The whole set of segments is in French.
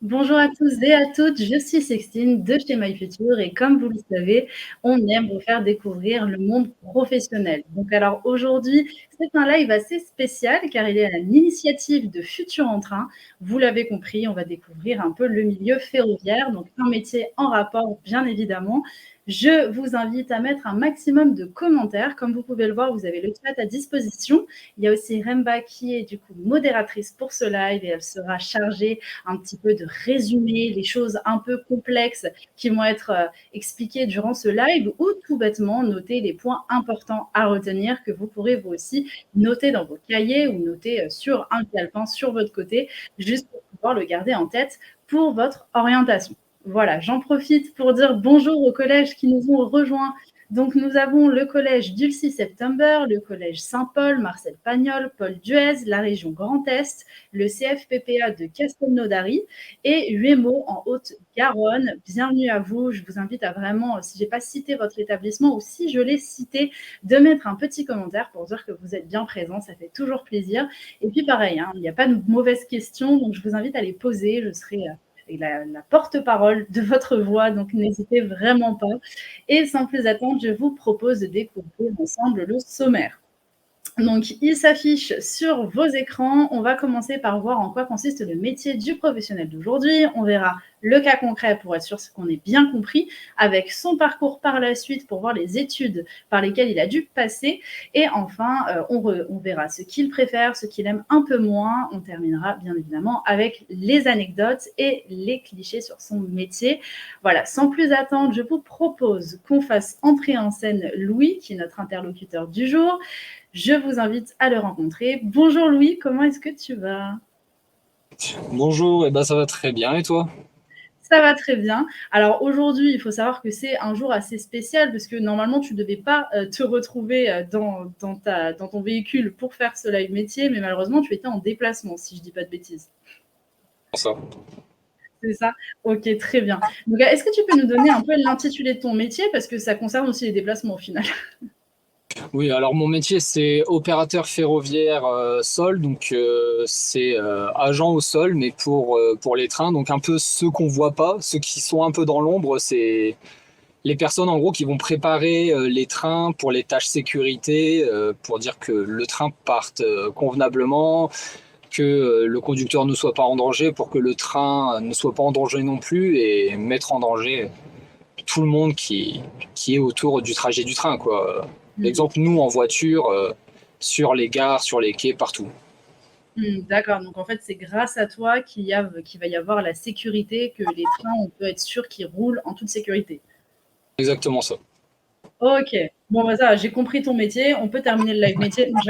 Bonjour à tous et à toutes, je suis Sextine de chez My Future et comme vous le savez, on aime vous faire découvrir le monde professionnel. Donc alors aujourd'hui, c'est un live assez spécial car il est à l'initiative de Futur en Train. Vous l'avez compris, on va découvrir un peu le milieu ferroviaire, donc un métier en rapport bien évidemment. Je vous invite à mettre un maximum de commentaires. Comme vous pouvez le voir, vous avez le chat à disposition. Il y a aussi Remba qui est du coup modératrice pour ce live et elle sera chargée un petit peu de résumer les choses un peu complexes qui vont être expliquées durant ce live ou tout bêtement noter les points importants à retenir que vous pourrez vous aussi noter dans vos cahiers ou noter sur un calepin sur votre côté, juste pour pouvoir le garder en tête pour votre orientation. Voilà, j'en profite pour dire bonjour aux collèges qui nous ont rejoints. Donc, nous avons le collège Dulcie September, le collège Saint-Paul, Marcel Pagnol, Paul Duez, la région Grand Est, le CFPPA de Castelnaudary et UEMO en Haute-Garonne. Bienvenue à vous. Je vous invite à vraiment, si je n'ai pas cité votre établissement ou si je l'ai cité, de mettre un petit commentaire pour dire que vous êtes bien présents. Ça fait toujours plaisir. Et puis, pareil, il n'y a pas de mauvaises questions, donc je vous invite à les poser. Je serai la porte-parole de votre voix, donc n'hésitez vraiment pas. Et sans plus attendre, je vous propose de découvrir ensemble le sommaire. Donc, il s'affiche sur vos écrans. On va commencer par voir en quoi consiste le métier du professionnel d'aujourd'hui. On verra le cas concret pour être sûr qu'on ait bien compris, avec son parcours par la suite pour voir les études par lesquelles il a dû passer. Et enfin, on verra ce qu'il préfère, ce qu'il aime un peu moins. On terminera bien évidemment avec les anecdotes et les clichés sur son métier. Voilà, sans plus attendre, je vous propose qu'on fasse entrer en scène Louis, qui est notre interlocuteur du jour. Je vous invite à le rencontrer. Bonjour Louis, comment est-ce que tu vas? Bonjour, ça va très bien et toi? Ça va très bien. Alors aujourd'hui, il faut savoir que c'est un jour assez spécial parce que normalement, tu ne devais pas te retrouver dans ton véhicule pour faire ce live métier, mais malheureusement, tu étais en déplacement, si je ne dis pas de bêtises. Ça. C'est ça? Ok, très bien. Donc, est-ce que tu peux nous donner un peu l'intitulé de ton métier parce que ça concerne aussi les déplacements au final? Oui, alors mon métier c'est opérateur ferroviaire sol, donc c'est agent au sol, mais pour les trains, donc un peu ceux qu'on voit pas, ceux qui sont un peu dans l'ombre, c'est les personnes en gros qui vont préparer les trains pour les tâches sécurité, pour dire que le train parte convenablement, que le conducteur ne soit pas en danger, pour que le train ne soit pas en danger non plus, et mettre en danger tout le monde qui est autour du trajet du train, quoi. L'exemple, nous en voiture, sur les gares, sur les quais, partout. D'accord, donc en fait, c'est grâce à toi qu'il va y avoir la sécurité, que les trains, on peut être sûr qu'ils roulent en toute sécurité. Exactement ça. Ok, bon, bah ça, j'ai compris ton métier. On peut terminer le live métier. Non,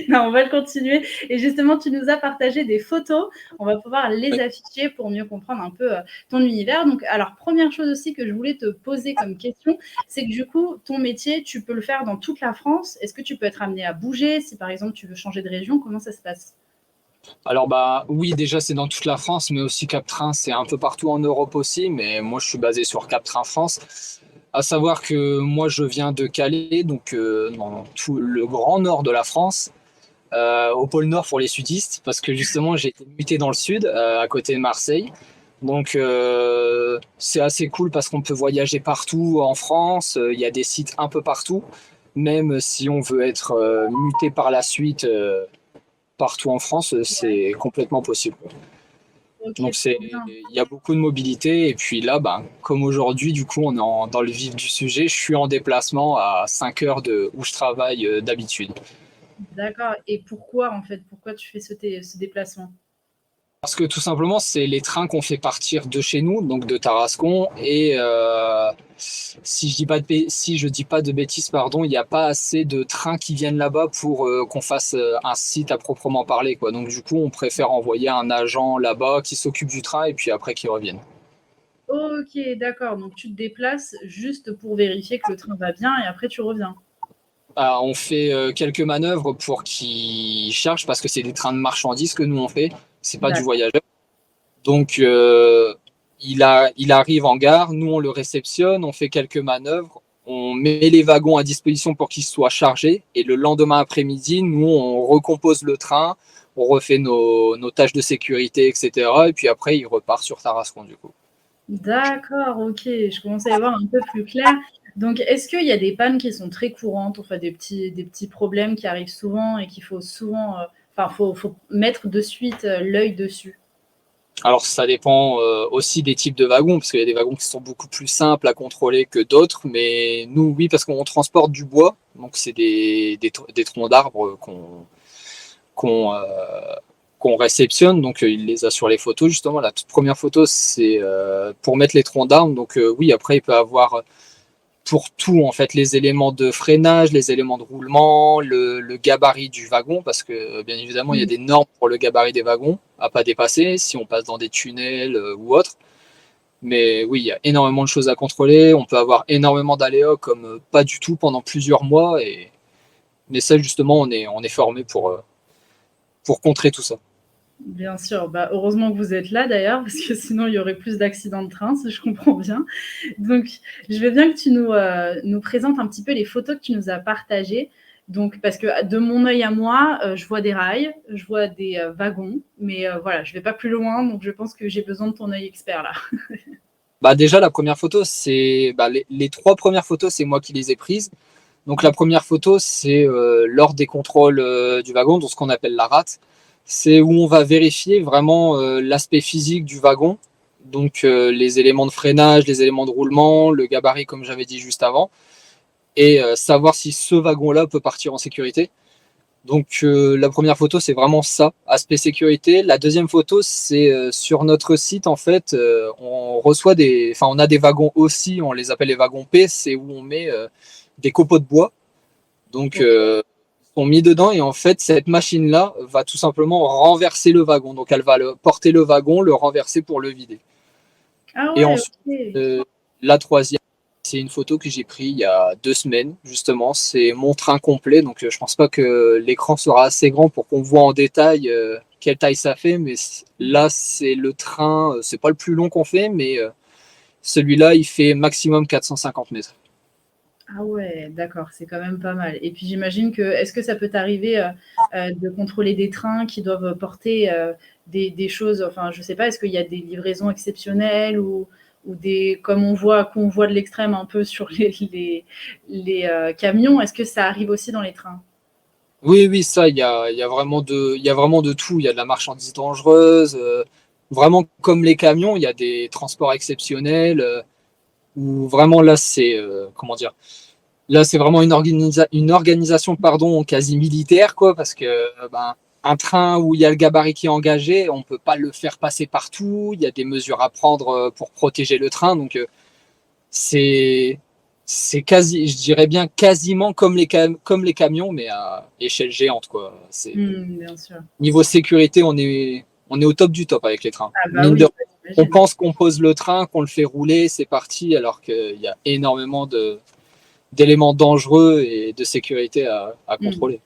non, on va le continuer. Et justement, tu nous as partagé des photos. On va pouvoir les Oui. afficher pour mieux comprendre un peu ton univers. Donc, alors, première chose aussi que je voulais te poser comme question, c'est que du coup, ton métier, tu peux le faire dans toute la France. Est-ce que tu peux être amené à bouger si, par exemple, tu veux changer de région? Comment ça se passe? Alors oui, déjà c'est dans toute la France, mais aussi Cap Train, c'est un peu partout en Europe aussi, mais moi je suis basé sur Cap Train France. À savoir que moi je viens de Calais, donc dans tout le grand nord de la France, au pôle Nord pour les sudistes, parce que justement j'ai été muté dans le sud, à côté de Marseille. Donc c'est assez cool parce qu'on peut voyager partout en France, il y a des sites un peu partout, même si on veut être muté par la suite partout en France, Ouais, c'est complètement possible. ok, Donc trop bien. il y a beaucoup de mobilité et puis là, comme aujourd'hui, du coup, on est dans le vif du sujet. Je suis en déplacement à 5 heures de où je travaille d'habitude. D'accord. Et pourquoi, en fait, pourquoi tu fais ce déplacement? Parce que tout simplement, c'est les trains qu'on fait partir de chez nous, donc de Tarascon. Et si je dis pas de bêtises, pardon, il n'y a pas assez de trains qui viennent là-bas pour qu'on fasse un site à proprement parler, quoi. Donc du coup, on préfère envoyer un agent là-bas qui s'occupe du train et puis après qu'il revienne. Ok, d'accord. Donc tu te déplaces juste pour vérifier que le train va bien et après tu reviens. Ah, on fait quelques manœuvres pour qu'il charge parce que c'est des trains de marchandises que nous on fait, c'est pas du D'accord. voyageur. Donc il arrive en gare, nous on le réceptionne, on fait quelques manœuvres, on met les wagons à disposition pour qu'ils soient chargés et le lendemain après-midi, nous on recompose le train, on refait nos tâches de sécurité, etc. Et puis après, il repart sur Tarascon, du coup. D'accord, OK, je commence à y voir un peu plus clair. Donc, est-ce qu'il y a des pannes qui sont très courantes, enfin des petits problèmes qui arrivent souvent et qu'il faut souvent, enfin, faut mettre de suite, l'œil dessus? Alors, ça dépend aussi des types de wagons, parce qu'il y a des wagons qui sont beaucoup plus simples à contrôler que d'autres. Mais nous, oui, parce qu'on transporte du bois, donc c'est des troncs d'arbres qu'on qu'on réceptionne. Donc, il les a sur les photos, justement. La toute première photo, c'est pour mettre les troncs d'arbres. Donc, oui, après, il peut avoir pour tout, en fait, les éléments de freinage, les éléments de roulement, le gabarit du wagon, parce que bien évidemment, il y a Mmh. des normes pour le gabarit des wagons à pas dépasser si on passe dans des tunnels ou autre. Mais oui, il y a énormément de choses à contrôler. On peut avoir énormément d'aléas comme pas du tout pendant plusieurs mois. Mais ça, justement, on est formé pour contrer tout ça. Bien sûr, bah, heureusement que vous êtes là d'ailleurs, parce que sinon il y aurait plus d'accidents de train, si je comprends bien. Donc, je veux bien que tu nous présentes un petit peu les photos que tu nous as partagées. Donc, parce que de mon œil à moi, je vois des rails, je vois des wagons, mais voilà, je vais pas plus loin, donc je pense que j'ai besoin de ton œil expert là. Bah, déjà, la première photo, c'est bah, les trois premières photos, c'est moi qui les ai prises. Donc la première photo, c'est lors des contrôles du wagon, donc ce qu'on appelle la rate. C'est où on va vérifier vraiment l'aspect physique du wagon, donc les éléments de freinage, les éléments de roulement, le gabarit comme j'avais dit juste avant, et savoir si ce wagon-là peut partir en sécurité. Donc la première photo, c'est vraiment ça, aspect sécurité. La deuxième photo, c'est sur notre site, en fait, on reçoit enfin on a des wagons aussi, on les appelle les wagons P, c'est où on met des copeaux de bois donc, OK. sont mis dedans et en fait, cette machine-là va tout simplement renverser le wagon. Donc, elle va porter le wagon, le renverser pour le vider. Ah Et ouais, ensuite, OK. la troisième, c'est une photo que j'ai prise il y a 2 semaines, justement. C'est mon train complet. Donc, je pense pas que l'écran sera assez grand pour qu'on voit en détail quelle taille ça fait. Mais là, c'est le train, c'est pas le plus long qu'on fait, mais celui-là, il fait maximum 450 mètres. Ah ouais, d'accord, c'est quand même pas mal. Et puis j'imagine que est-ce que ça peut t'arriver, de contrôler des trains qui doivent porter, des choses, enfin, je sais pas, est-ce qu'il y a des livraisons exceptionnelles ou des comme on voit convoi de l'extrême un peu sur les camions, est-ce que ça arrive aussi dans les trains? Oui, oui, ça, il y a vraiment de tout. Il y a de la marchandise dangereuse, vraiment comme les camions, il y a des transports exceptionnels, où vraiment là, c'est, comment dire, là, c'est vraiment une organisation, pardon, quasi militaire, quoi, parce que, ben, un train où il y a le gabarit qui est engagé, on peut pas le faire passer partout. Il y a des mesures à prendre pour protéger le train, donc c'est c'est quasi, je dirais bien quasiment comme comme les camions, mais à échelle géante, quoi. C'est Mmh, bien sûr. niveau sécurité, on est au top du top avec les trains. Ah bah Mine de oui, rien, ça on j'imagine. pense qu'on pose le train, qu'on le fait rouler, c'est parti, alors qu'il y a énormément d'éléments dangereux et de sécurité à Mmh. contrôler.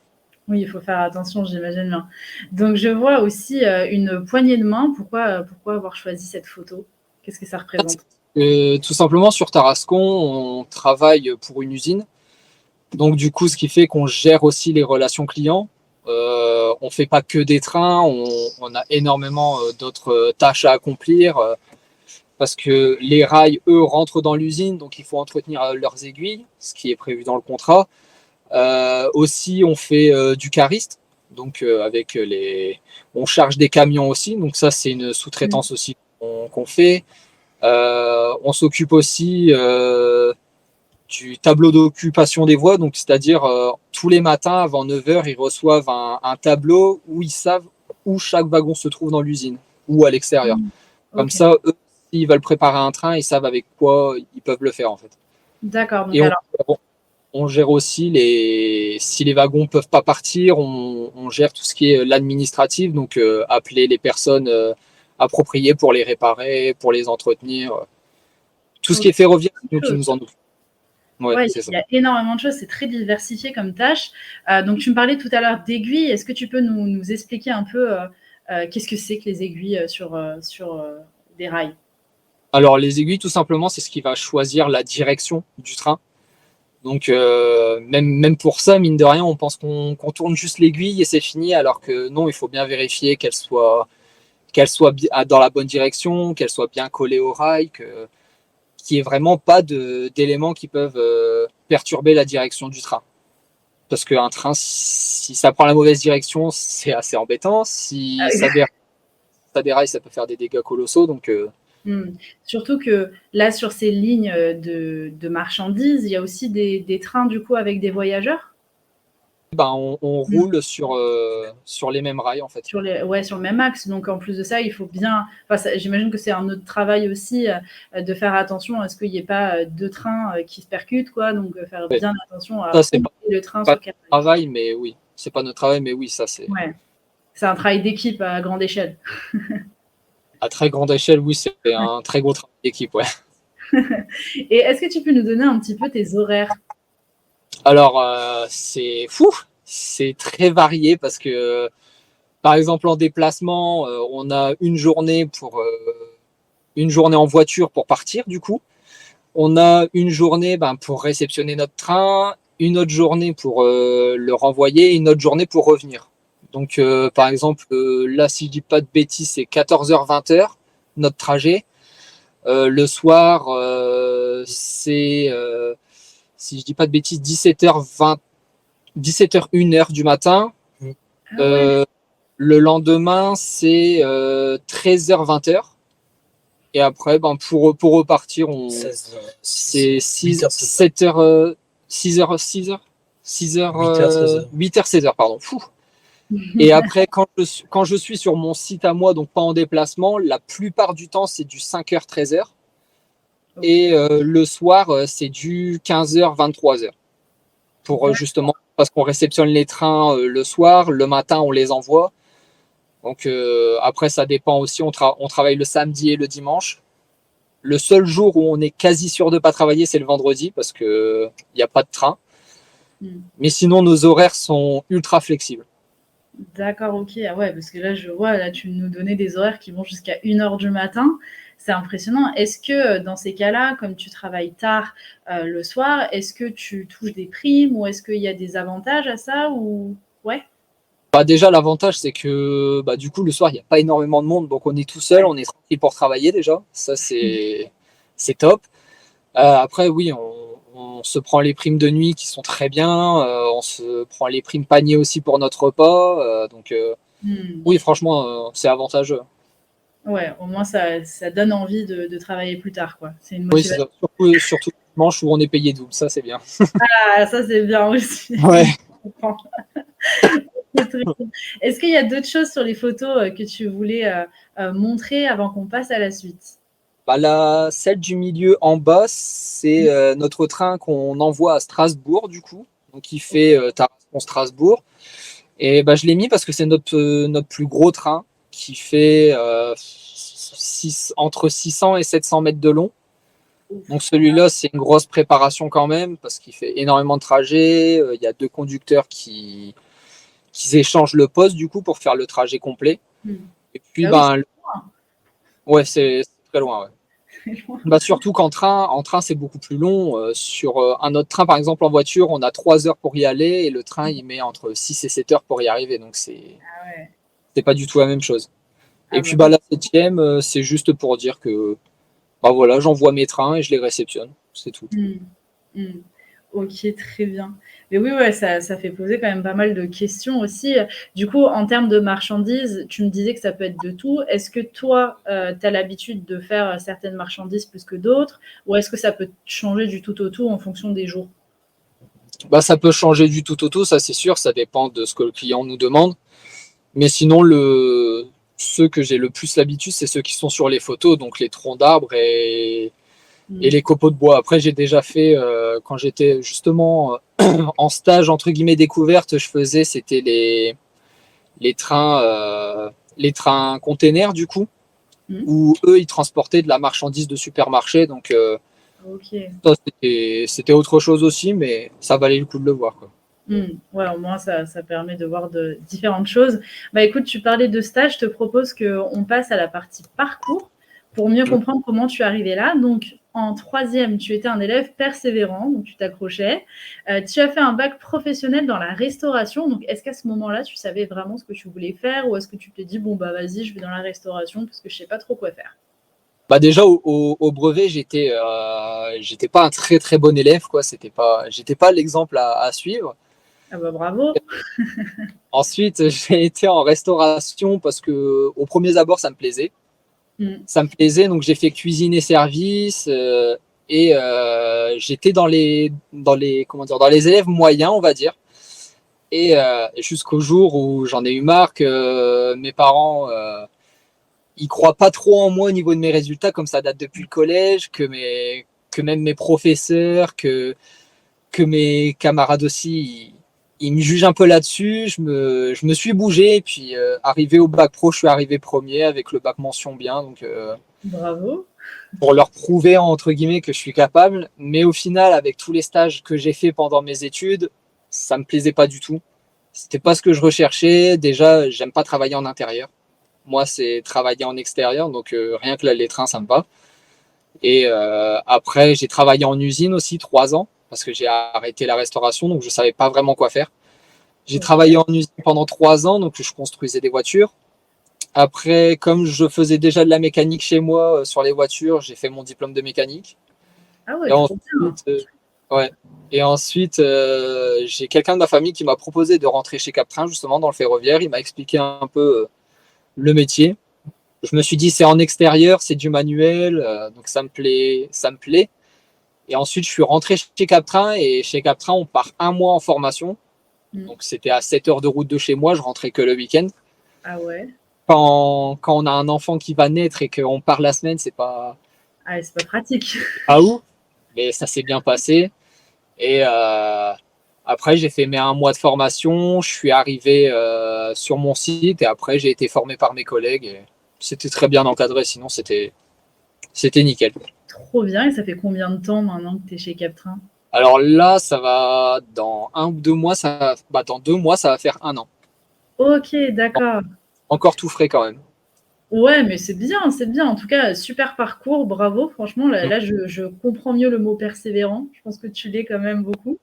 Oui, il faut faire attention, j'imagine bien. Donc je vois aussi, une poignée de main. Pourquoi avoir choisi cette photo? Qu'est-ce que ça représente? Tout simplement, sur Tarascon, on travaille pour une usine. Donc, du coup, ce qui fait qu'on gère aussi les relations clients. On fait pas que des trains, on a énormément d'autres tâches à accomplir parce que les rails, eux, rentrent dans l'usine, donc il faut entretenir leurs aiguilles, ce qui est prévu dans le contrat. Aussi, on fait du cariste, donc on charge des camions aussi, donc ça, c'est une Mmh. sous-traitance aussi qu'on fait. On s'occupe aussi du tableau d'occupation des voies, donc c'est-à-dire tous les matins avant 9 heures, ils reçoivent un tableau où ils savent où chaque wagon se trouve dans l'usine ou à l'extérieur. Mmh. Comme OK. ça, eux, s'ils veulent préparer un train, ils savent avec quoi ils peuvent le faire en fait. D'accord, donc Et alors on gère aussi si les wagons peuvent pas partir, on gère tout ce qui est l'administratif, donc appeler les personnes appropriées pour les réparer, pour les entretenir. Tout ce qui OK, est ferroviaire, c'est nous qui chose. nous en occupons. Ouais, Ouais, c'est ça. il y a énormément de choses, c'est très diversifié comme tâche. Donc tu me parlais tout à l'heure d'aiguilles. Est-ce que tu peux nous expliquer un peu, qu'est-ce que c'est que les aiguilles, sur des rails? Alors les aiguilles, tout simplement, c'est ce qui va choisir la direction du train. Donc même pour ça, mine de rien, on pense qu'on tourne juste l'aiguille et c'est fini, alors que non, il faut bien vérifier qu'elle soit dans la bonne direction, qu'elle soit bien collée au rail, qu'il n'y ait vraiment pas d'éléments qui peuvent perturber la direction du train. Parce qu'un train, si ça prend la mauvaise direction, c'est assez embêtant. Si ça déraille, ça peut faire des dégâts colossaux. Donc, Surtout que là, sur ces lignes de marchandises, il y a aussi des trains du coup avec des voyageurs on roule sur les mêmes rails, en fait. sur le même axe. Donc en plus de ça, il faut bien. J'imagine que c'est un autre travail aussi de faire attention à ce qu'il n'y ait pas deux trains qui se percutent, quoi. Donc faire bien attention à c'est le train pas sur quel notre travail, mais oui. C'est pas notre travail, mais oui, ça c'est. Ouais. C'est un travail d'équipe à grande échelle. À très grande échelle, oui, c'est un très gros travail d'équipe, ouais. Et est-ce que tu peux nous donner un petit peu tes horaires? Alors, c'est fou, c'est très varié parce que, par exemple, en déplacement, on a une journée en voiture pour partir, du coup. On a une journée pour réceptionner notre train, une autre journée pour le renvoyer, une autre journée pour revenir. Donc, par exemple, là, si je dis pas de bêtises, c'est 14h-20h, notre trajet. Le soir, c'est, si je dis pas de bêtises, 17h20, 17h, 1h du matin. Le lendemain, c'est 13h, 20h. Et après, pour repartir, c'est 7h, 6h, 6h, 6h, 8h, 16h, pardon. Fou. Et après, quand je suis sur mon site à moi, donc pas en déplacement, la plupart du temps, c'est du 5h, 13h. Et le soir, c'est du 15h, 23h. Pour justement, parce qu'on réceptionne les trains le soir, le matin, on les envoie. Donc après, ça dépend aussi. On travaille le samedi et le dimanche. Le seul jour où on est quasi sûr de ne pas travailler, c'est le vendredi parce qu'il n'y a pas de train. Mais sinon, nos horaires sont ultra flexibles. D'accord, ok. Ah ouais, parce que là, je vois, là, tu nous donnais des horaires qui vont jusqu'à 1h du matin. C'est impressionnant. Est-ce que dans ces cas-là, comme tu travailles tard le soir, est-ce que tu touches des primes ou est-ce qu'il y a des avantages à ça ou... Ouais. Déjà, l'avantage, c'est que du coup, le soir, il n'y a pas énormément de monde. Donc, on est tout seul, on est tranquille pour travailler déjà. Ça, c'est top. Après, oui, on se prend les primes de nuit qui sont très bien. On se prend les primes panier aussi pour notre repas. Donc, oui, franchement, c'est avantageux. Ouais, au moins ça donne envie de travailler plus tard, quoi. C'est une motivation. Oui, surtout le dimanche où on est payé double, ça c'est bien. Ah, ça c'est bien aussi. Ouais. Est-ce qu'il y a d'autres choses sur les photos que tu voulais montrer avant qu'on passe à la suite? Celle du milieu en bas, c'est notre train qu'on envoie à Strasbourg, du coup. Donc, il fait Tarascon-Strasbourg. Et je l'ai mis parce que c'est notre plus gros train qui fait entre 600 et 700 mètres de long. Donc, celui-là, c'est une grosse préparation quand même parce qu'il fait énormément de trajets. Il y a deux conducteurs qui échangent le poste, du coup, pour faire le trajet complet. Et puis, ouais, c'est très loin, ouais. Surtout qu'en train, c'est beaucoup plus long. Sur un autre train, par exemple, en voiture, on a 3 heures pour y aller et le train, il met entre 6 et 7 heures pour y arriver. Donc, c'est pas du tout la même chose. Et puis, la 7e, c'est juste pour dire que voilà, j'envoie mes trains et je les réceptionne. C'est tout. Ok, très bien. Mais oui, ouais, ça fait poser quand même pas mal de questions aussi. Du coup, en termes de marchandises, tu me disais que ça peut être de tout. Est-ce que toi, tu as l'habitude de faire certaines marchandises plus que d'autres ou est-ce que ça peut changer du tout au tout en fonction des jours? Ça peut changer du tout au tout, ça c'est sûr. Ça dépend de ce que le client nous demande. Mais sinon, ceux que j'ai le plus l'habitude, c'est ceux qui sont sur les photos, donc les troncs d'arbres et les copeaux de bois. Après, j'ai déjà fait, quand j'étais justement en stage, entre guillemets, découverte, c'était les trains containers, du coup, où eux, ils transportaient de la marchandise de supermarché. Donc, ça, c'était autre chose aussi, mais ça valait le coup de le voir, quoi. Ouais, au moins ça permet de voir de différentes choses. Écoute, tu parlais de stage, je te propose qu'on passe à la partie parcours pour mieux comprendre comment tu es arrivé là. Donc, en troisième, tu étais un élève persévérant, donc tu t'accrochais. Tu as fait un bac professionnel dans la restauration. Donc, est-ce qu'à ce moment-là, tu savais vraiment ce que tu voulais faire ou est-ce que tu te dis, bon, bah vas-y, je vais dans la restauration parce que je sais pas trop quoi faire? Bah déjà au brevet, j'étais pas un très très bon élève, quoi. J'étais pas l'exemple à suivre. Ah bah bravo. Ensuite, j'ai été en restauration parce que au premier abord, ça me plaisait. Mm. Ça me plaisait, donc j'ai fait cuisine et service et j'étais dans les élèves moyens, on va dire. Et jusqu'au jour où j'en ai eu marre que mes parents ils croient pas trop en moi au niveau de mes résultats, comme ça date depuis le collège, que même mes professeurs, que mes camarades aussi, ils me jugent un peu là-dessus. Je me suis bougé et puis arrivé au bac pro, je suis arrivé premier avec le bac mention bien, donc Bravo. pour leur prouver entre guillemets que je suis capable. Mais au final, avec tous les stages que j'ai fait pendant mes études, ça me plaisait pas du tout. C'était pas ce que je recherchais. Déjà, j'aime pas travailler en intérieur. Moi, c'est travailler en extérieur, donc rien que là, les trains, ça me va. Et après, j'ai travaillé en usine aussi 3 ans parce que j'ai arrêté la restauration, donc je savais pas vraiment quoi faire. J'ai travaillé Ok. en usine pendant 3 ans, donc je construisais des voitures. Après, comme je faisais déjà de la mécanique chez moi sur les voitures, j'ai fait mon diplôme de mécanique. Ah ouais, Et trop bien. ensuite, ouais. Et ensuite, j'ai quelqu'un de ma famille qui m'a proposé de rentrer chez Captrain, justement, dans le ferroviaire. Il m'a expliqué un peu le métier. Je me suis dit, c'est en extérieur, c'est du manuel, donc ça me plaît, ça me plaît. Et ensuite, je suis rentré chez Captrain et chez Captrain, on part un mois en formation. Mm. Donc, c'était à 7 heures de route de chez moi. Je rentrais que le week-end. Ah ouais. Quand on a un enfant qui va naître et qu'on part la semaine, Ah, c'est pas pratique. pas ouf. Mais ça s'est bien passé. Et après, j'ai fait mes un mois de formation. Je suis arrivé sur mon site et après, j'ai été formé par mes collègues. Et c'était très bien encadré. Sinon, c'était nickel. Trop bien. Et ça fait combien de temps maintenant que tu es chez Captrain? Alors là, ça va dans 1 ou 2 mois, dans 2 mois, ça va faire 1 an. Ok, d'accord. Encore tout frais quand même. Ouais, mais c'est bien, c'est bien. En tout cas, super parcours, bravo. Franchement, là, Mm. là je comprends mieux le mot persévérant. Je pense que tu l'es quand même beaucoup.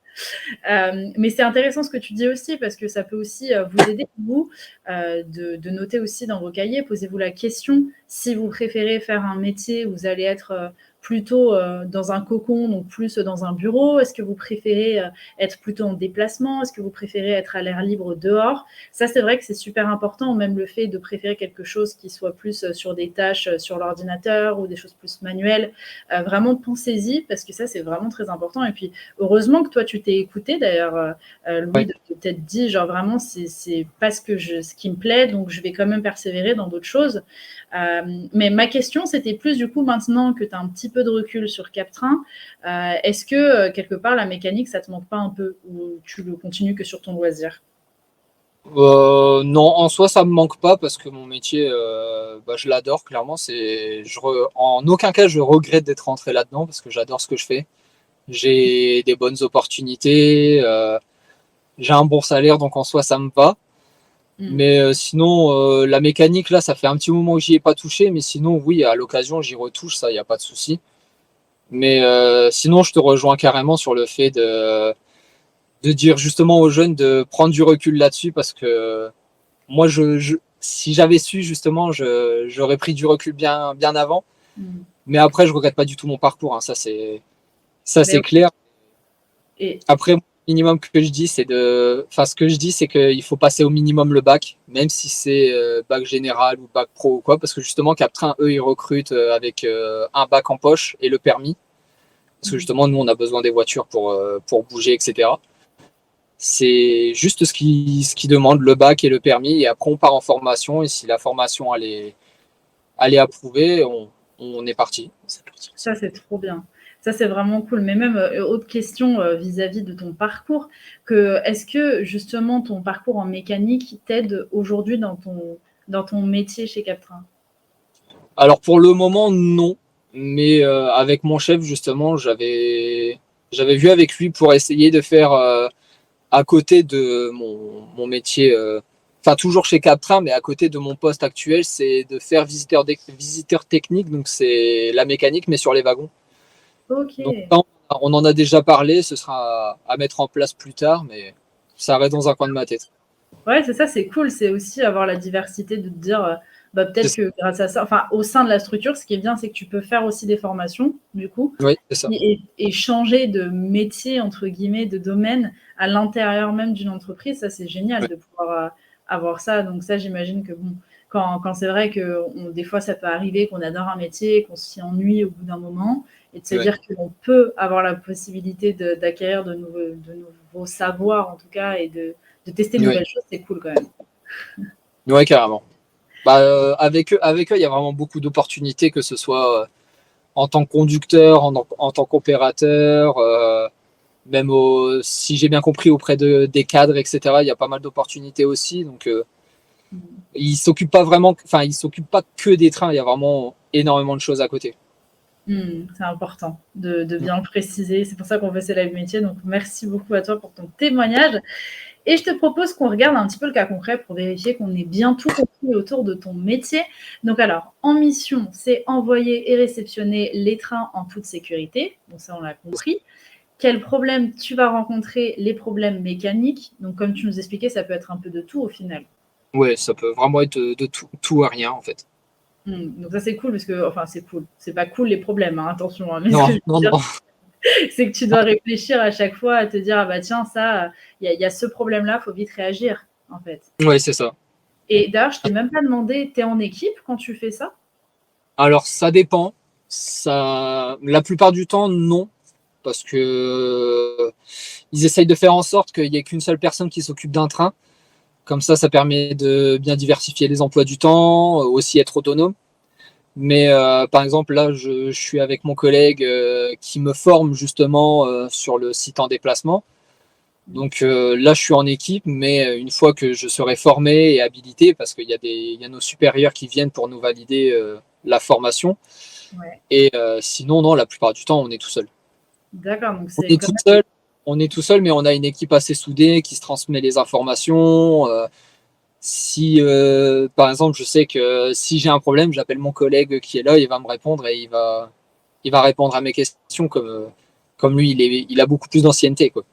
Mais c'est intéressant ce que tu dis aussi, parce que ça peut aussi vous aider, vous, de noter aussi dans vos cahiers. Posez-vous la question si vous préférez faire un métier où vous allez être plutôt dans un cocon, donc plus dans un bureau. Est-ce que vous préférez être plutôt en déplacement? Est-ce que vous préférez être à l'air libre dehors? Ça, c'est vrai que c'est super important, même le fait de préférer quelque chose qui soit plus sur des tâches sur l'ordinateur ou des choses plus manuelles. Vraiment, pensez-y, parce que ça, c'est vraiment très important. Et puis, heureusement que toi, tu t'es écouté, d'ailleurs, Louis, Ouais. de t'être dit, genre vraiment, c'est pas ce qui me plaît, donc je vais quand même persévérer dans d'autres choses. Mais ma question, c'était plus du coup, maintenant que tu as un petit peu de recul sur Captrain, est-ce que quelque part, la mécanique, ça te manque pas un peu ou tu le continues que sur ton loisir? Non, en soi, ça me manque pas parce que mon métier, je l'adore clairement. En aucun cas, je regrette d'être rentré là-dedans parce que j'adore ce que je fais. J'ai des bonnes opportunités, j'ai un bon salaire, donc en soi, ça me va. Mm. Mais sinon, la mécanique, là, ça fait un petit moment que j'y ai pas touché. Mais sinon, oui, à l'occasion, j'y retouche, ça, il n'y a pas de souci. Mais sinon, je te rejoins carrément sur le fait de dire justement aux jeunes de prendre du recul là-dessus parce que moi, si j'avais su justement, j'aurais pris du recul bien, bien avant. Mm. Mais après, je regrette pas du tout mon parcours, hein, ça, Mais, c'est clair. et, Après, le minimum que je dis, enfin, ce que je dis, c'est qu'il faut passer au minimum le bac, même si c'est bac général ou bac pro ou quoi, parce que justement, Captrain, eux, ils recrutent avec un bac en poche et le permis. Parce que mm. justement, nous, on a besoin des voitures pour bouger, etc. C'est juste ce qui demande, le bac et le permis. Et après, on part en formation. Et si la formation elle est approuvée, on est parti. Ça, c'est trop bien. Ça, c'est vraiment cool. Mais même, autre question vis-à-vis de ton parcours, est-ce que justement ton parcours en mécanique t'aide aujourd'hui dans ton métier chez Captrain? Alors, pour le moment, non. Mais avec mon chef, justement, j'avais vu avec lui pour essayer de faire à côté de mon métier. enfin toujours chez Captrain, mais à côté de mon poste actuel, c'est de faire visiteur technique, donc c'est la mécanique, mais sur les wagons. Ok. Donc là, on en a déjà parlé, ce sera à mettre en place plus tard, mais ça reste dans un coin de ma tête. Ouais, c'est ça, c'est cool. C'est aussi avoir la diversité de te dire, bah, peut-être que grâce à ça, enfin, au sein de la structure, ce qui est bien, c'est que tu peux faire aussi des formations, du coup, Oui, c'est ça. et changer de métier, entre guillemets, de domaine à l'intérieur même d'une entreprise. Ça, c'est génial Ouais. de pouvoir avoir ça. Donc ça, j'imagine que bon, quand c'est vrai que des fois, ça peut arriver qu'on adore un métier, qu'on s'y ennuie au bout d'un moment, et de se Ouais. dire qu'on peut avoir la possibilité d'acquérir de nouveaux savoirs, en tout cas, et de tester de Ouais. nouvelles choses, c'est cool quand même. Ouais, carrément. Bah, avec eux, il y a vraiment beaucoup d'opportunités, que ce soit en tant que conducteur, en tant qu'opérateur, même si j'ai bien compris auprès des cadres, etc. Il y a pas mal d'opportunités aussi. Donc, ils s'occupent pas vraiment, enfin, ils s'occupent pas que des trains. Il y a vraiment énormément de choses à côté. C'est important de bien le préciser. C'est pour ça qu'on fait ces live métiers. Donc, merci beaucoup à toi pour ton témoignage. Et je te propose qu'on regarde un petit peu le cas concret pour vérifier qu'on ait bien tout compris autour de ton métier. Donc, alors, en mission, c'est envoyer et réceptionner les trains en toute sécurité. Donc, ça, on l'a compris. Quels problèmes tu vas rencontrer? Les problèmes mécaniques. Donc, comme tu nous expliquais, ça peut être un peu de tout au final. Ouais, ça peut vraiment être de tout à rien, en fait. Donc ça c'est cool parce que, enfin c'est cool, c'est pas cool les problèmes, hein, attention, hein, mais ce Non, que je veux non, dire, non. c'est que tu dois réfléchir à chaque fois à te dire, ah bah tiens, ça, il y a ce problème-là, faut vite réagir, en fait. Ouais, c'est ça. Et d'ailleurs, je t'ai même pas demandé, t'es en équipe quand tu fais ça? Alors, ça dépend. Ça, la plupart du temps, non, parce que ils essayent de faire en sorte qu'il n'y ait qu'une seule personne qui s'occupe d'un train. Comme ça permet de bien diversifier les emplois du temps, aussi être autonome. Mais par exemple, là, je suis avec mon collègue qui me forme justement sur le site en déplacement. Donc là, je suis en équipe, mais une fois que je serai formé et habilité, parce il y a nos supérieurs qui viennent pour nous valider la formation. Ouais, Et sinon, non, la plupart du temps, on est tout seul. d'accord, donc On c'est est quand tout même. seul, on est tout seul, mais on a une équipe assez soudée qui se transmet les informations. Si, par exemple, je sais que si j'ai un problème, j'appelle mon collègue qui est là, il va me répondre et il va répondre à mes questions comme lui, il a beaucoup plus d'ancienneté, quoi.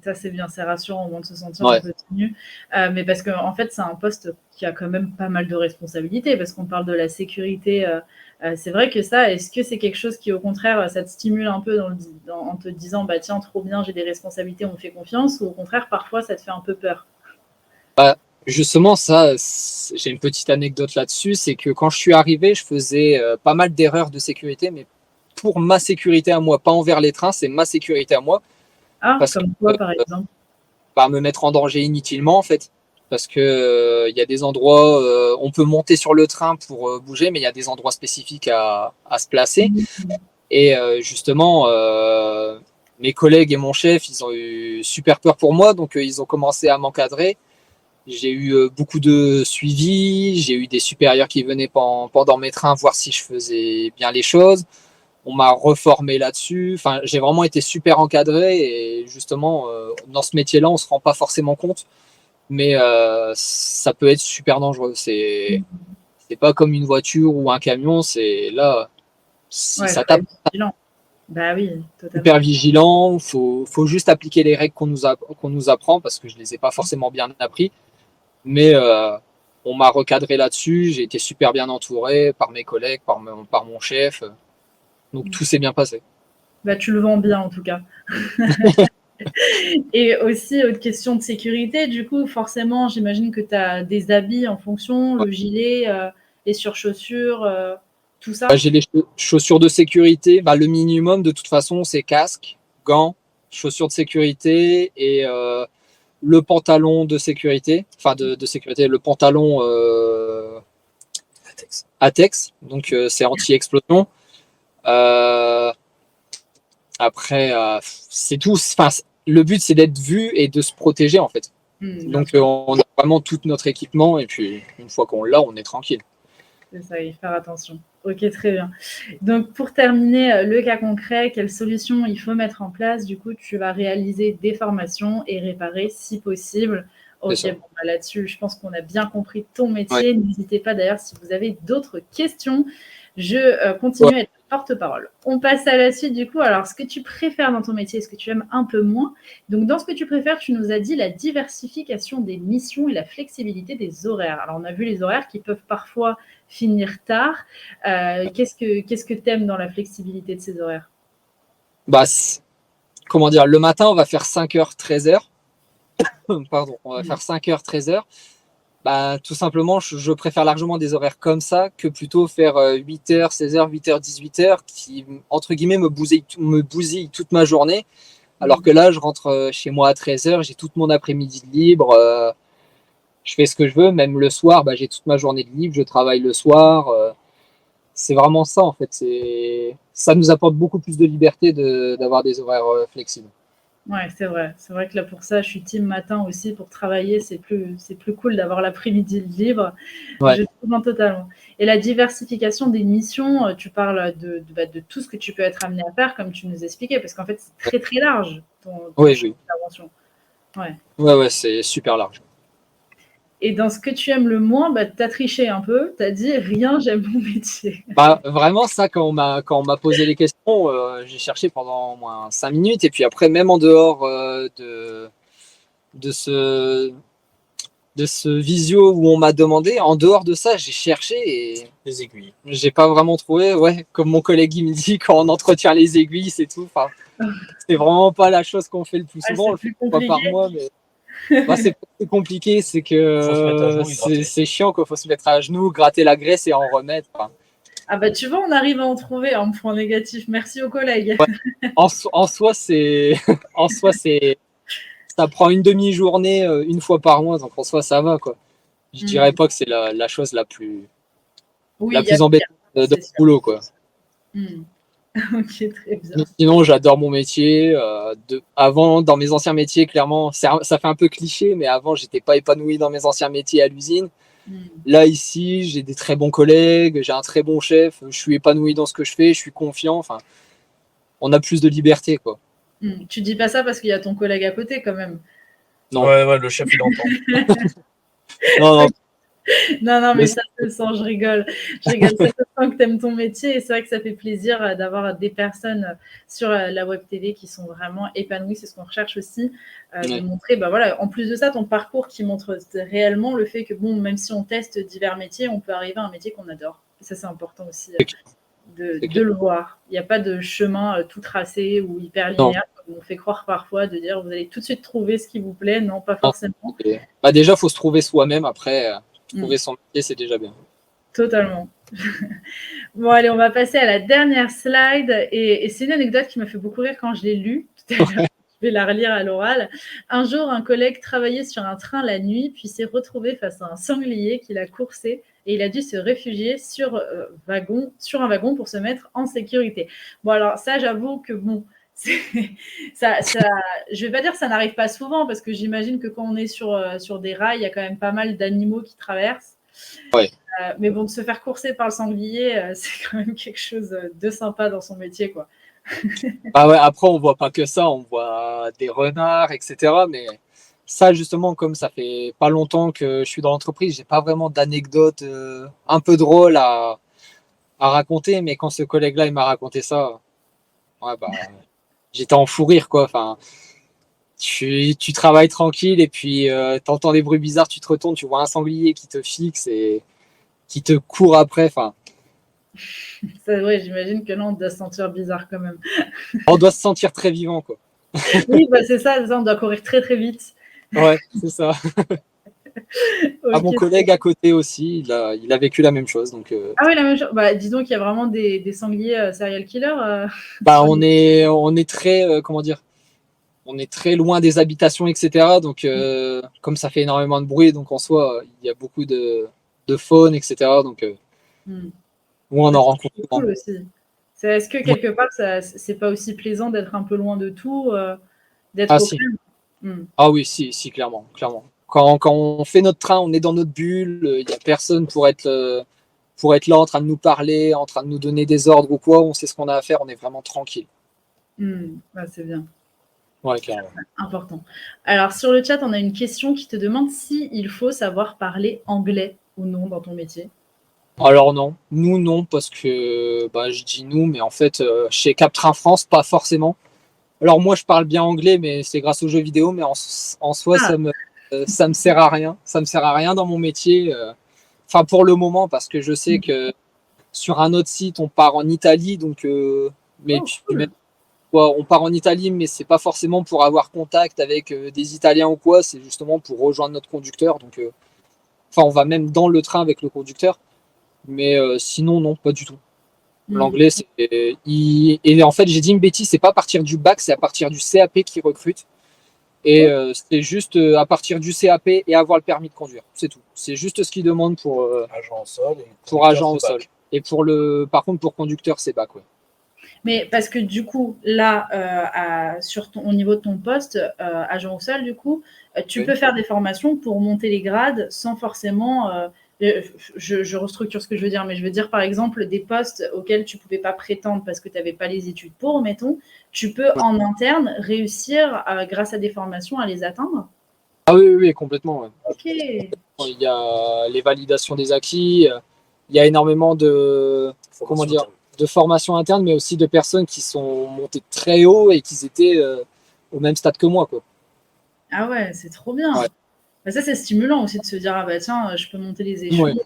Ça c'est bien, c'est rassurant au moins de se sentir un Ouais. peu tenu. Mais parce que en fait, c'est un poste qui a quand même pas mal de responsabilités, parce qu'on parle de la sécurité. C'est vrai que ça, est-ce que c'est quelque chose qui, au contraire, ça te stimule un peu en te disant, bah tiens, trop bien, j'ai des responsabilités, on me fait confiance, ou au contraire, parfois, ça te fait un peu peur? Bah, justement, ça, j'ai une petite anecdote là-dessus, c'est que quand je suis arrivé, je faisais pas mal d'erreurs de sécurité, mais pour ma sécurité à moi, pas envers les trains, c'est ma sécurité à moi, Ah, parce que comme quoi, par exemple? bah, me mettre en danger inutilement, en fait. Parce que il y a des endroits, on peut monter sur le train pour bouger, mais il y a des endroits spécifiques à se placer. Mmh. Et justement, mes collègues et mon chef, ils ont eu super peur pour moi, donc ils ont commencé à m'encadrer. J'ai eu beaucoup de suivi, j'ai eu des supérieurs qui venaient pendant mes trains voir si je faisais bien les choses. On m'a reformé là-dessus. Enfin, j'ai vraiment été super encadré et justement, dans ce métier-là, on ne se rend pas forcément compte, mais ça peut être super dangereux. C'est pas comme une voiture ou un camion, c'est là, si Ouais, ça faut tape, être vigilant. Bah oui, super totalement. vigilant. Faut juste appliquer les règles qu'on nous apprend parce que je les ai pas forcément bien appris. Mais on m'a recadré là-dessus. J'ai été super bien entouré par mes collègues, par mon chef. Donc tout s'est bien passé. Bah, tu le vends bien, en tout cas. Et aussi, autre question de sécurité, du coup, forcément, j'imagine que tu as des habits en fonction, Ouais. le gilet, les surchaussures, tout Bah, ça? j'ai les chaussures de sécurité. Bah, le minimum, de toute façon, c'est casque, gants, chaussures de sécurité et le pantalon de sécurité. Enfin, de sécurité, le pantalon Atex. Donc, c'est anti-explosion. Euh, Après, c'est tout. Enfin, le but, c'est d'être vu et de se protéger, en fait. Bien Donc, sûr, on a vraiment tout notre équipement. Et puis, une fois qu'on l'a, on est tranquille. c'est ça, il faut faire attention. OK, très bien. Donc pour terminer, le cas concret, quelles solutions il faut mettre en place? Du coup, tu vas réaliser des formations et réparer, si possible, C'est OK, ça. bon, bah, là-dessus, je pense qu'on a bien compris ton Ouais. métier. N'hésitez pas d'ailleurs si vous avez d'autres questions. Je, Ouais. continue à être porte-parole. On passe à la suite du coup. Alors ce que tu préfères dans ton métier, ce que tu aimes un peu moins. Donc dans ce que tu préfères, tu nous as dit la diversification des missions et la flexibilité des horaires. Alors on a vu les horaires qui peuvent parfois finir tard. Qu'est-ce que tu aimes dans la flexibilité de ces horaires? Bah, comment dire, le matin, on va faire 5h, 13h. Pardon, on va Mmh. faire 5h, 13h. Bah, tout simplement, je préfère largement des horaires comme ça que plutôt faire 8h, 16h, 8h, 18h qui, entre guillemets, me bousille toute ma journée. Alors Mmh. que là, je rentre chez moi à 13h, j'ai toute mon après-midi de libre, je fais ce que je veux, même le soir, bah, j'ai toute ma journée de libre, je travaille le soir. C'est vraiment ça, en fait. Ça nous apporte beaucoup plus de liberté d'avoir des horaires flexibles. Ouais, c'est vrai. C'est vrai que là, pour ça, je suis team matin aussi pour travailler. C'est plus cool d'avoir l'après-midi libre. Ouais, Je te rejoins totalement et la diversification des missions, tu parles de tout ce que tu peux être amené à faire comme tu nous expliquais parce qu'en fait, c'est très, très large ton oui, champ oui. d'intervention. Ouais Ouais, ouais, c'est super large. et dans ce que tu aimes le moins, bah, tu as triché un peu. Tu as dit: «Rien, j'aime mon métier». Bah, vraiment, ça, quand on m'a posé les questions, j'ai cherché pendant au moins 5 minutes. Et puis après, même en dehors de ce, de ce visio où on m'a demandé, en dehors de ça, j'ai cherché et Les aiguilles. j'ai pas vraiment trouvé. Ouais, comme mon collègue il me dit, quand on entretient les aiguilles, c'est tout. Enfin, c'est vraiment pas la chose qu'on fait le plus Ah, souvent. On c'est le fait plus une fois par compliqué? mois, mais bah, c'est compliqué. C'est Faut se mettre à que genoux et gratter. c'est chiant, qu'il faut se mettre à genoux, gratter la graisse et en remettre. Enfin, Ah bah, tu vois, on arrive à en trouver un point négatif. Merci aux collègues. en soi, en soi, ça prend une demi-journée une fois par mois, donc en soi, ça va, quoi. Je dirais Mmh. pas que c'est la chose Oui, la il y a plus pire, embêtante de c'est mon sûr. boulot, quoi. Mmh. OK, très Mais bien. sinon, j'adore mon métier. Avant, dans mes anciens métiers, clairement, ça fait un peu cliché, mais avant, j'étais pas épanoui dans mes anciens métiers à l'usine. Mmh. Là, ici, j'ai des très bons collègues, j'ai un très bon chef, je suis épanoui dans ce que je fais, je suis confiant. Enfin, on a plus de liberté, quoi. Tu dis pas ça parce qu'il y a ton collègue à côté quand même? Non, Ouais, ouais, le chef, il entend. non, non. Non, non, mais Mais ça se sent, je rigole. Je rigole, ça se sent que tu aimes ton métier et c'est vrai que ça fait plaisir, d'avoir des personnes, sur, la web TV qui sont vraiment épanouies. C'est ce qu'on recherche aussi, de ouais, montrer, bah, voilà, en plus de ça, ton parcours qui montre réellement le fait que, bon, même si on teste divers métiers, on peut arriver à un métier qu'on adore. Et ça, c'est important aussi, c'est clair, de c'est de clair. le voir. Il y a pas de chemin, tout tracé ou hyper Non, linéaire comme on fait croire parfois, de dire: «Vous allez tout de suite trouver ce qui vous plaît». Non, pas non. forcément. Bah, déjà, faut se trouver soi-même. Après, Mmh, trouver son métier, c'est déjà bien. totalement. Bon, allez, on va passer à la dernière slide et c'est une anecdote qui m'a fait beaucoup rire quand je l'ai lue tout à l'heure. Je vais la relire à l'oral. Un jour, un collègue travaillait sur un train la nuit, puis s'est retrouvé face à un sanglier qui l'a coursé et il a dû se réfugier sur un wagon pour se mettre en sécurité. Bon, alors ça, j'avoue que bon, c'est, ça, je vais pas dire que ça n'arrive pas souvent parce que j'imagine que quand on est sur des rails, il y a quand même pas mal d'animaux qui traversent. Ouais. Mais bon, de se faire courser par le sanglier, c'est quand même quelque chose de sympa dans son métier, quoi. Bah ouais, après, on voit pas que ça, on voit des renards, etc. Mais ça, justement, comme ça fait pas longtemps que je suis dans l'entreprise, j'ai pas vraiment d'anecdotes un peu drôles à raconter. Mais quand ce collègue-là, il m'a raconté ça, ouais, bah, j'étais en fou rire, quoi. Enfin, tu travailles tranquille et puis t'entends des bruits bizarres, tu te retournes, tu vois un sanglier qui te fixe et qui te court après. Enfin, Ça, ouais, j'imagine que non, on doit se sentir bizarre quand même. on doit se sentir très vivant, quoi. Oui, bah, c'est ça, on doit courir très, très vite. Ouais, c'est ça. À mon OK. collègue à côté aussi, il a vécu la même chose. Donc, Ah oui, la même chose. Bah, dis donc qu'il y a vraiment des sangliers, serial killers, bah, sur les on est très, comment dire, on est très loin des habitations, etc. Donc, comme ça fait énormément de bruit, donc en soi, il y a beaucoup de faune, etc. Donc, mmh. où on Ouais, en c'est rencontre plutôt souvent. cool aussi. Est-ce que Ouais. quelque part, ça c'est pas aussi plaisant d'être un peu loin de tout, d'être Ah au si, calme? Mmh. ah oui, si, si, clairement, clairement. Quand on fait notre train, on est dans notre bulle, il n'y a personne pour être là en train de nous parler, en train de nous donner des ordres ou quoi. On sait ce qu'on a à faire, on est vraiment tranquille. Mmh. Ouais, c'est bien. Ouais, carrément. Important. Alors, sur le chat, on a une question qui te demande si il faut savoir parler anglais ou non dans ton métier. Alors non, nous non, parce que bah, je dis nous, mais en fait, chez Captrain France, pas forcément. Alors moi, je parle bien anglais, mais c'est grâce aux jeux vidéo, mais en soi, Ah, ça me sert à rien. Ça me sert à rien dans mon métier. Enfin, pour le moment, parce que je sais que sur un autre site, on part en Italie, donc, mais oh, puis même, cool. quoi, on part en Italie, mais c'est pas forcément pour avoir contact avec des Italiens ou quoi, c'est justement pour rejoindre notre conducteur. Donc, enfin, on va même dans le train avec le conducteur, mais sinon, non, pas du tout. Hmm. L'anglais, c'est. Et en fait, j'ai dit une bêtise, c'est pas à partir du bac, c'est à partir du CAP qui recrute. Et Oh, c'est juste à partir du CAP et avoir le permis de conduire. C'est tout. C'est juste ce qu'ils demandent Agent au sol et pour agent au c'est sol. bac. Et par contre, pour conducteur, c'est bac, ouais. mais parce que du coup, là, au niveau de ton poste, agent au sol, du coup, tu Oui. peux faire des formations pour monter les grades sans forcément. Je restructure ce que je veux dire, mais je veux dire, par exemple, des postes auxquels tu ne pouvais pas prétendre parce que tu n'avais pas les études pour, mettons, tu peux Ouais. en interne réussir, grâce à des formations, à les atteindre. Ah oui, oui, oui, complètement. Ouais. Ok. Il y a les validations des acquis, il y a énormément de, comment Formation dire, interne. de formations internes, mais aussi de personnes qui sont montées très haut et qui étaient au même stade que moi, quoi. Ah ouais, c'est trop bien. Ouais. Bah, ça, c'est stimulant aussi de se dire, ah bah tiens, je peux monter les Ouais. échelons.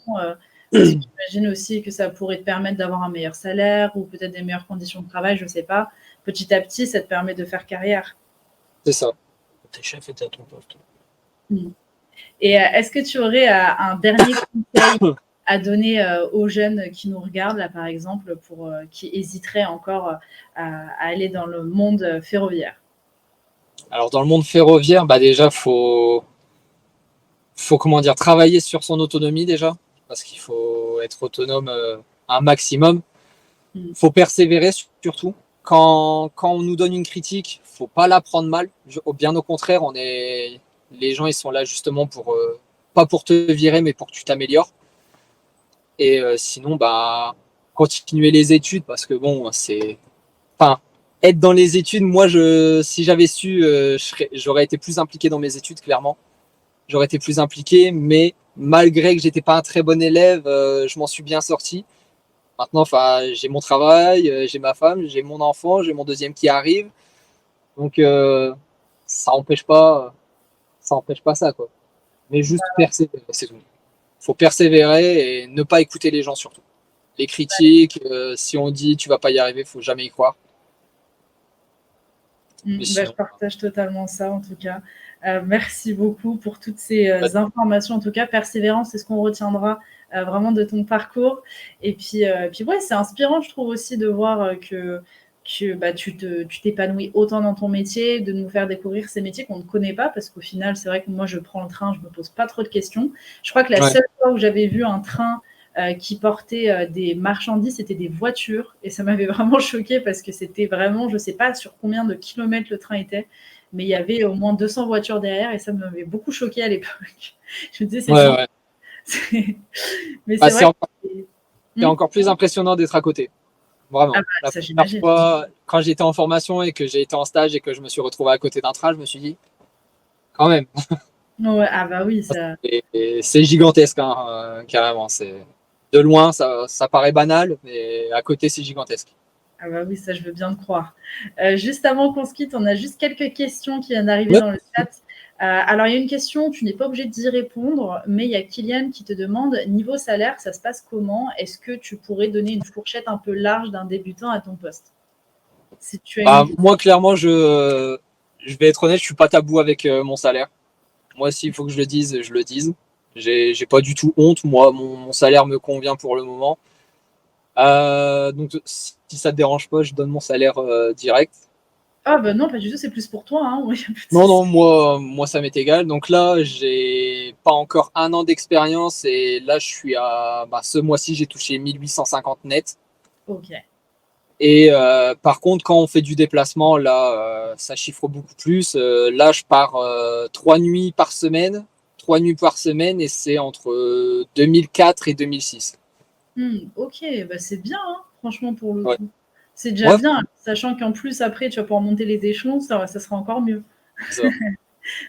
Parce que j'imagine aussi que ça pourrait te permettre d'avoir un meilleur salaire ou peut-être des meilleures conditions de travail, je sais pas. Petit à petit, ça te permet de faire carrière. C'est ça. T'es chef et t'es à ton poste. Mm. Et est-ce que tu aurais un dernier conseil à donner aux jeunes qui nous regardent, là, par exemple, qui hésiteraient encore à aller dans le monde ferroviaire? Alors dans le monde ferroviaire, bah déjà faut comment dire travailler sur son autonomie déjà parce qu'il faut être autonome un maximum. Mm. Faut persévérer surtout. Quand on nous donne une critique, faut pas la prendre mal. Bien au contraire, les gens ils sont là justement pour pas pour te virer mais pour que tu t'améliores. Et sinon bah continuer les études parce que bon c'est enfin être dans les études. Moi si j'avais su j'aurais été plus impliqué dans mes études clairement. J'aurais été plus impliqué, mais malgré que j'étais pas un très bon élève, je m'en suis bien sorti. Maintenant, enfin, j'ai mon travail, j'ai ma femme, j'ai mon enfant, j'ai mon deuxième qui arrive, donc ça empêche pas ça, quoi. Mais juste persévérer, c'est tout. Faut persévérer et ne pas écouter les gens surtout. Les critiques, si on dit tu vas pas y arriver, faut jamais y croire. Mais Bah, je sinon, partage totalement ça, en tout cas. Merci beaucoup pour toutes ces bah, informations. En tout cas, persévérance, c'est ce qu'on retiendra vraiment de ton parcours. Et puis ouais, c'est inspirant, je trouve aussi, de voir que bah, tu t'épanouis autant dans ton métier, de nous faire découvrir ces métiers qu'on ne connaît pas, parce qu'au final, c'est vrai que moi, je prends le train, je ne me pose pas trop de questions. Je crois que la ouais, seule fois où j'avais vu un train qui portait des marchandises, c'était des voitures. Et ça m'avait vraiment choqué parce que c'était vraiment, je ne sais pas sur combien de kilomètres le train était, mais il y avait au moins 200 voitures derrière et ça m'avait beaucoup choqué à l'époque. Je me disais, c'est ouais, bien. ouais. Mais Bah, c'est vrai que c'est encore plus impressionnant d'être à côté. Ah Vraiment. bah, La ça, première j'imagine. fois, quand j'étais en formation et que j'ai été en stage et que je me suis retrouvé à côté d'un train, je me suis dit, quand même, Ouais, ah bah oui, ça. et c'est gigantesque, hein, carrément. De loin, ça paraît banal, mais à côté, c'est gigantesque. Ah bah oui, ça, je veux bien te croire. Juste avant qu'on se quitte, on a juste quelques questions qui viennent d'arriver Ouais. dans le chat. Alors, il y a une question, tu n'es pas obligé d'y répondre, mais il y a Kylian qui te demande, niveau salaire, ça se passe comment? Est-ce que tu pourrais donner une fourchette un peu large d'un débutant à ton poste? Si tu as une Bah, idée. moi, clairement, je vais être honnête, je suis pas tabou avec mon salaire. Moi, s'il faut que je le dise, je le dise. J'ai pas du tout honte. Moi, mon salaire me convient pour le moment. Donc, si ça te dérange pas, je donne mon salaire direct. Ah bah non, pas du tout, c'est plus pour toi, hein. Oui, y a pas de Non, souci. non, moi, ça m'est égal. Donc là, j'ai pas encore un an d'expérience et là, je suis ce mois-ci, j'ai touché 1850 net. Ok. Et par contre, quand on fait du déplacement, là, ça chiffre beaucoup plus. Là, je pars 3 nuits par semaine. 3 nuits par semaine et c'est entre 2004 et 2006. Ok, bah c'est bien, hein, franchement, pour le Ouais. coup. C'est déjà Ouais, bien, sachant qu'en plus, après, tu vas pouvoir monter les échelons, ça sera encore mieux. c'est ça.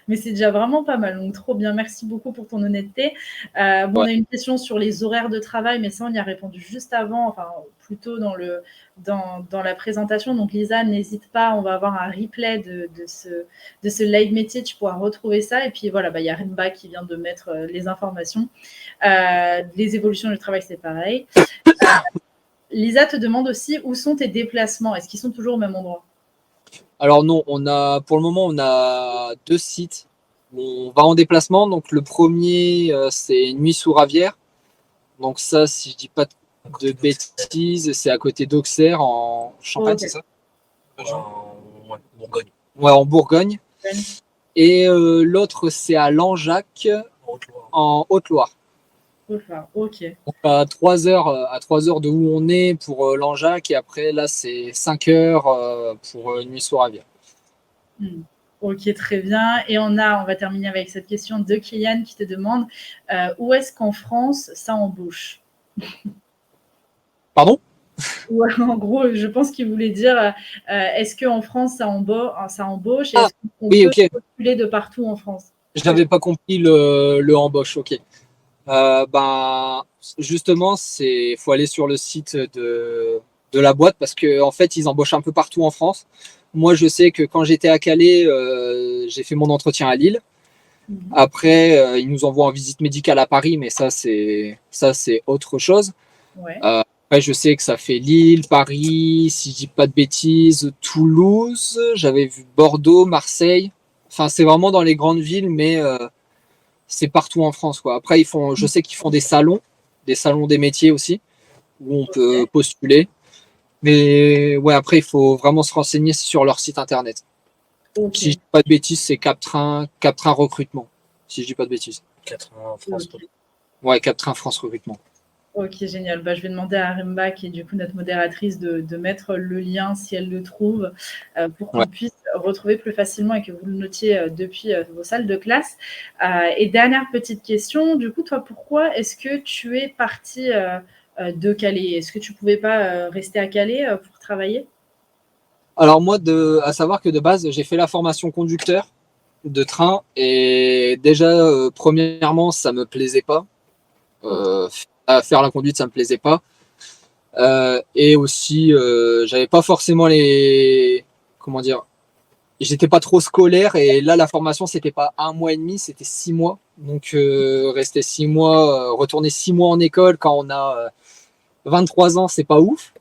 Mais c'est déjà vraiment pas mal, donc trop bien. Merci beaucoup pour ton honnêteté. Bon, on Ouais. a une question sur les horaires de travail, mais ça, on y a répondu juste avant, enfin, plutôt dans la présentation. Donc, Lisa, n'hésite pas, on va avoir un replay de ce live métier, tu pourras retrouver ça. Et puis voilà, il y a Rimba qui vient de mettre les informations. Les évolutions du travail, c'est pareil. Lisa te demande aussi où sont tes déplacements. Est-ce qu'ils sont toujours au même endroit? Alors non, pour le moment, on a 2 sites où on va en déplacement. Donc le premier, c'est Nuit-sous-Ravière. Donc ça, si je dis pas À de côté d'Auxerre. bêtises, c'est à côté d'Auxerre, en Champagne, Ok. c'est ça? Ouais, Bourgogne. Ouais, en Bourgogne. Ben, Et l'autre, c'est à Langeac, Haute-Loire. en Haute-Loire. ok. Donc à 3 heures de où on est pour Langeac. Et après, là, c'est 5 heures pour Nuit-sous-Ravière. Hmm. Ok, très bien. Et on va terminer avec cette question de Kylian qui te demande où est-ce qu'en France ça embauche? Pardon? Ouais, en gros, je pense qu'il voulait dire est-ce qu'en France ça embauche et Ah, est-ce qu'on oui, peut ok. postuler de partout en France? Je n'avais pas compris le embauche, ok. Ben, justement, faut aller sur le site de la boîte parce qu'en fait, ils embauchent un peu partout en France. Moi, je sais que quand j'étais à Calais, j'ai fait mon entretien à Lille. Mhm. Après, ils nous envoient en visite médicale à Paris, mais ça c'est autre chose. Ouais, Après, je sais que ça fait Lille, Paris, si je dis pas de bêtises, Toulouse. J'avais vu Bordeaux, Marseille. Enfin, c'est vraiment dans les grandes villes, mais c'est partout en France, quoi. Après, je sais qu'ils font des salons des métiers aussi, où on peut postuler. Mais ouais, après, il faut vraiment se renseigner sur leur site internet. ok. Si je dis pas de bêtises, c'est Cap Train Recrutement. Si je dis pas de bêtises. 80 France. Ok. Ouais, Cap Train France Recrutement. Ok, génial. Je vais demander à Rimba, qui est du coup notre modératrice, de mettre le lien si elle le trouve pour Ouais. qu'on puisse retrouver plus facilement et que vous le notiez depuis vos salles de classe. Et dernière petite question, du coup, toi, pourquoi est-ce que tu es partie de Calais? Est-ce que tu ne pouvais pas rester à Calais pour travailler? Alors moi, à savoir que de base, j'ai fait la formation conducteur de train et déjà, premièrement, ça me plaisait pas. Ok. À faire la conduite, ça me plaisait pas. Et aussi, j'avais pas forcément comment dire, j'étais pas trop scolaire et là, la formation, c'était pas 1 mois et demi, c'était 6 mois. Donc, rester 6 mois, retourner 6 mois en école quand on a 23 ans, c'est pas ouf.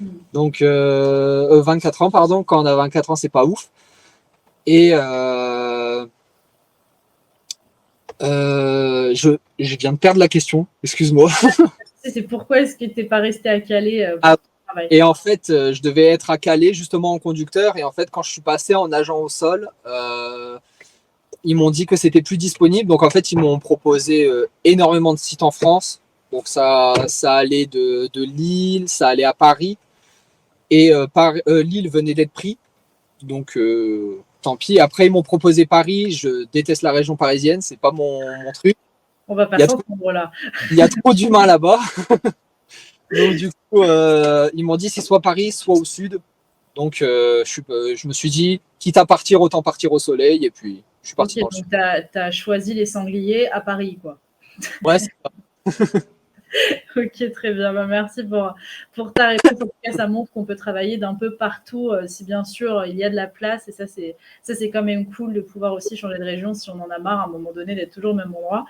Hmm. Donc, 24 ans, pardon, quand on a 24 ans, c'est pas ouf. Et je viens de perdre la question, excuse-moi. C'est pourquoi est-ce que tu n'es pas resté à Calais Ah, pour travailler? et en fait, je devais être à Calais justement en conducteur. Et en fait, quand je suis passé en agent au sol, ils m'ont dit que c'était plus disponible. Donc en fait, ils m'ont proposé énormément de sites en France. Donc ça allait de Lille, ça allait à Paris. Et Lille venait d'être pris. Donc tant pis. Après, ils m'ont proposé Paris. Je déteste la région parisienne. C'est pas mon truc. On va pas Il y a trop, s'entendre là. il y a trop d'humains là-bas. Donc du coup, ils m'ont dit c'est soit Paris, soit au sud. Donc je me suis dit, quitte à partir, autant partir au soleil. Et puis je suis Ok, parti dans le sud. donc tu as choisi les sangliers à Paris, quoi. Ouais, Ok, très bien. Merci pour ta réponse. En tout cas, ça montre qu'on peut travailler d'un peu partout, si bien sûr il y a de la place. Et ça, c'est quand même cool de pouvoir aussi changer de région si on en a marre à un moment donné d'être toujours au même endroit.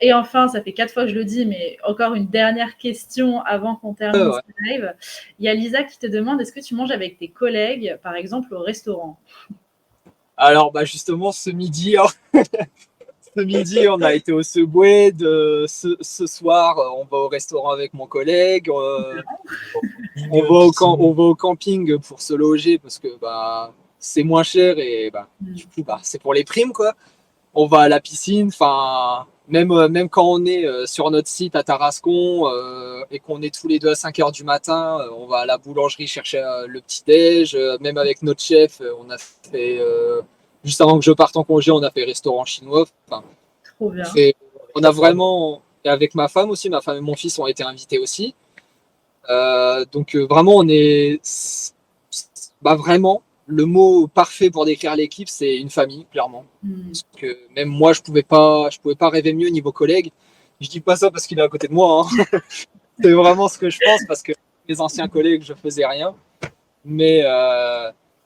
Et enfin, ça fait 4 fois que je le dis, mais encore une dernière question avant qu'on termine ouais. ce live. Il y a Lisa qui te demande est-ce que tu manges avec tes collègues, par exemple, au restaurant? Alors bah justement ce midi, on a été au Subway. Ce soir, on va au restaurant avec mon collègue. On va au camping pour se loger parce que bah c'est moins cher et bah du coup bah c'est pour les primes quoi. On va à la piscine. Enfin même quand on est sur notre site à Tarascon et qu'on est tous les deux à 5 heures du matin, on va à la boulangerie chercher le petit déj. Même avec notre chef, on a fait juste avant que je parte en congé, on a fait restaurant chinois. Enfin, Trop bien. fait, on a vraiment, et avec ma femme aussi, ma femme et mon fils ont été invités aussi. Donc vraiment, on est vraiment le mot parfait pour décrire l'équipe, c'est une famille, clairement. Parce que même moi, je pouvais pas rêver mieux niveau collègue. Je dis pas ça parce qu'il est à côté de moi, hein. C'est vraiment ce que je pense parce que mes anciens collègues, je faisais rien. Mais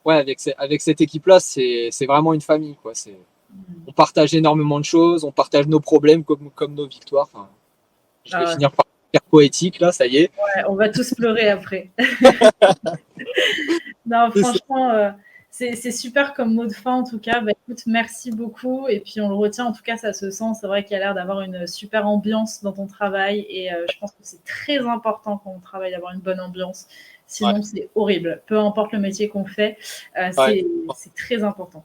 ouais, avec cette équipe-là, c'est vraiment une famille, quoi. On partage énormément de choses, on partage nos problèmes comme nos victoires. Enfin, je vais finir par faire poétique, là, ça y est. Ouais, on va tous pleurer après. Non, franchement, c'est super comme mot de fin en tout cas. Bah, écoute, merci beaucoup. Et puis on le retient, en tout cas, ça se sent. C'est vrai qu'il y a l'air d'avoir une super ambiance dans ton travail. Et je pense que c'est très important quand on travaille d'avoir une bonne ambiance. Sinon, c'est horrible. Peu importe le métier qu'on fait, c'est très important.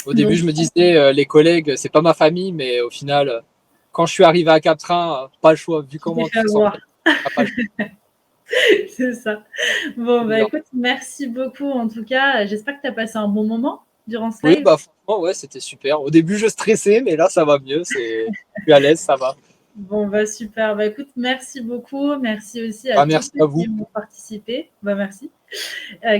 Au début, je me disais, les collègues, c'est pas ma famille, mais au final, quand je suis arrivé à Cap-Train, pas le choix, vu comment tu sens. C'est ça. Bon, bah écoute, merci beaucoup en tout cas. J'espère que tu as passé un bon moment durant ce live. Oui, bah franchement, ouais, c'était super. Au début, je stressais, mais là, ça va mieux. Je suis à l'aise, ça va. Bon, bah super. Bah écoute, merci beaucoup. Merci aussi à tous ceux qui ont participé. Bah merci.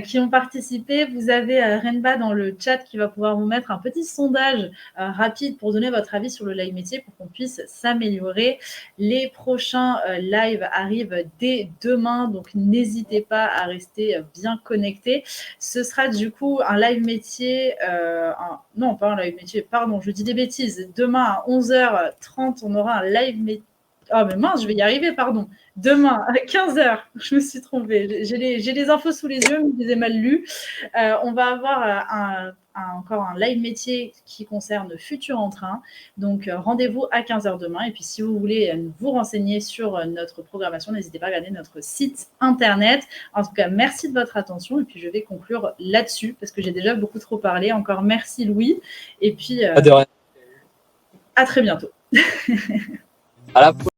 Qui ont participé. Vous avez Renba dans le chat qui va pouvoir vous mettre un petit sondage rapide pour donner votre avis sur le live métier pour qu'on puisse s'améliorer. Les prochains lives arrivent dès demain, donc n'hésitez pas à rester bien connectés. Ce sera du coup un live métier, non pas un live métier, pardon, je dis des bêtises. Demain à 11h30, on aura un live métier. Oh mais mince, je vais y arriver, pardon. Demain à 15h, je me suis trompée. J'ai les infos sous les yeux, mais je les ai mal lues. On va avoir encore un live métier qui concerne Futur en train. Donc rendez-vous à 15h demain. Et puis si vous voulez vous renseigner sur notre programmation, n'hésitez pas à regarder notre site internet. En tout cas, merci de votre attention. Et puis je vais conclure là-dessus parce que j'ai déjà beaucoup trop parlé. Encore merci Louis. Et puis à très bientôt. À la prochaine.